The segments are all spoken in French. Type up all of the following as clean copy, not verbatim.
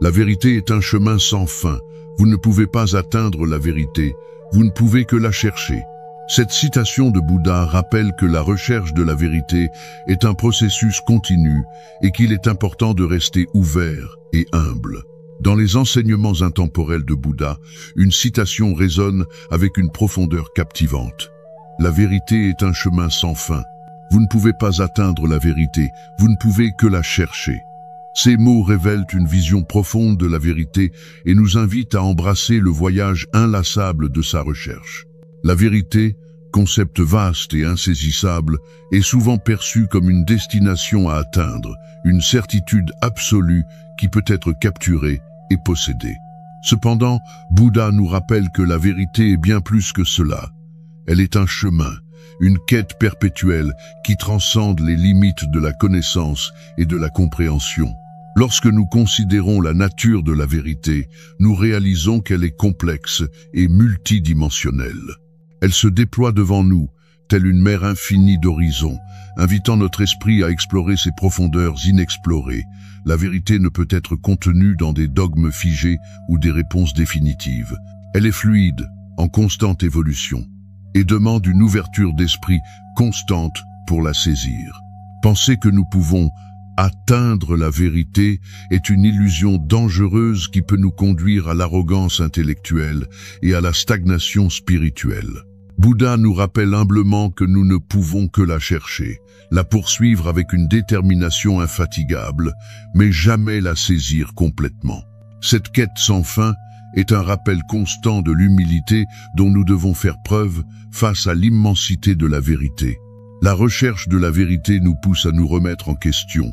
La vérité est un chemin sans fin. Vous ne pouvez pas atteindre la vérité, vous ne pouvez que la chercher. Cette citation de Bouddha rappelle que la recherche de la vérité est un processus continu et qu'il est important de rester ouvert et humble. Dans les enseignements intemporels de Bouddha, une citation résonne avec une profondeur captivante. La vérité est un chemin sans fin. Vous ne pouvez pas atteindre la vérité, vous ne pouvez que la chercher. Ces mots révèlent une vision profonde de la vérité et nous invitent à embrasser le voyage inlassable de sa recherche. La vérité, concept vaste et insaisissable, est souvent perçue comme une destination à atteindre, une certitude absolue qui peut être capturée et possédée. Cependant, Bouddha nous rappelle que la vérité est bien plus que cela. Elle est un chemin, une quête perpétuelle qui transcende les limites de la connaissance et de la compréhension. Lorsque nous considérons la nature de la vérité, nous réalisons qu'elle est complexe et multidimensionnelle. Elle se déploie devant nous, telle une mer infinie d'horizons, invitant notre esprit à explorer ses profondeurs inexplorées. La vérité ne peut être contenue dans des dogmes figés ou des réponses définitives. Elle est fluide, en constante évolution, et demande une ouverture d'esprit constante pour la saisir. Penser que nous pouvons atteindre la vérité est une illusion dangereuse qui peut nous conduire à l'arrogance intellectuelle et à la stagnation spirituelle. Bouddha nous rappelle humblement que nous ne pouvons que la chercher, la poursuivre avec une détermination infatigable, mais jamais la saisir complètement. Cette quête sans fin est un rappel constant de l'humilité dont nous devons faire preuve face à l'immensité de la vérité. La recherche de la vérité nous pousse à nous remettre en question,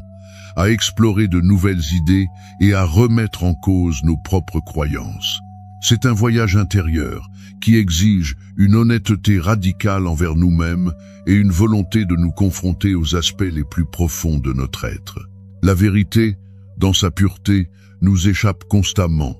à explorer de nouvelles idées et à remettre en cause nos propres croyances. C'est un voyage intérieur qui exige une honnêteté radicale envers nous-mêmes et une volonté de nous confronter aux aspects les plus profonds de notre être. La vérité, dans sa pureté, nous échappe constamment.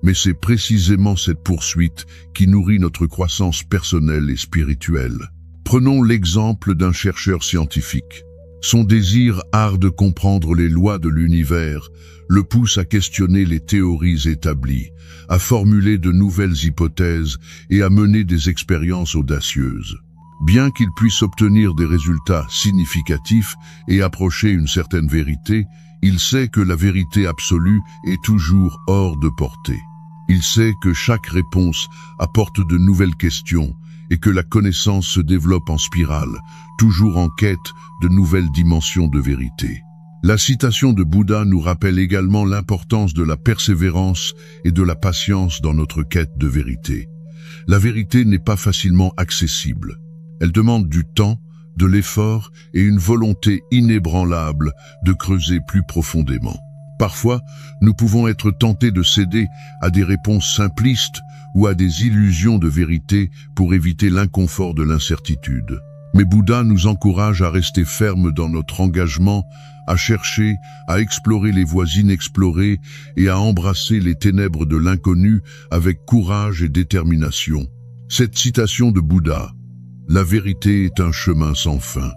Mais c'est précisément cette poursuite qui nourrit notre croissance personnelle et spirituelle. Prenons l'exemple d'un chercheur scientifique. Son désir ard de comprendre les lois de l'univers le pousse à questionner les théories établies, à formuler de nouvelles hypothèses et à mener des expériences audacieuses. Bien qu'il puisse obtenir des résultats significatifs et approcher une certaine vérité, il sait que la vérité absolue est toujours hors de portée. Il sait que chaque réponse apporte de nouvelles questions et que la connaissance se développe en spirale, toujours en quête de nouvelles dimensions de vérité. La citation de Bouddha nous rappelle également l'importance de la persévérance et de la patience dans notre quête de vérité. La vérité n'est pas facilement accessible. Elle demande du temps, de l'effort et une volonté inébranlable de creuser plus profondément. Parfois, nous pouvons être tentés de céder à des réponses simplistes ou à des illusions de vérité pour éviter l'inconfort de l'incertitude. Mais Bouddha nous encourage à rester fermes dans notre engagement, à chercher, à explorer les voies inexplorées et à embrasser les ténèbres de l'inconnu avec courage et détermination. Cette citation de Bouddha, « La vérité est un chemin sans fin ».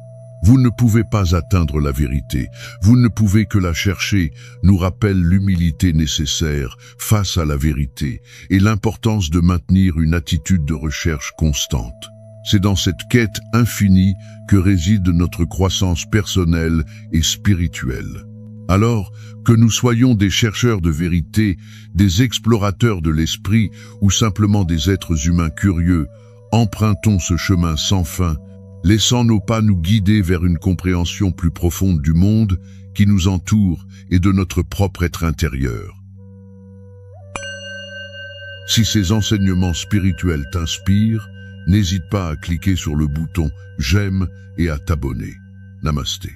Vous ne pouvez pas atteindre la vérité, vous ne pouvez que la chercher, nous rappelle l'humilité nécessaire face à la vérité et l'importance de maintenir une attitude de recherche constante. C'est dans cette quête infinie que réside notre croissance personnelle et spirituelle. Alors, que nous soyons des chercheurs de vérité, des explorateurs de l'esprit ou simplement des êtres humains curieux, empruntons ce chemin sans fin, laissant nos pas nous guider vers une compréhension plus profonde du monde qui nous entoure et de notre propre être intérieur. Si ces enseignements spirituels t'inspirent, n'hésite pas à cliquer sur le bouton « J'aime » et à t'abonner. Namasté.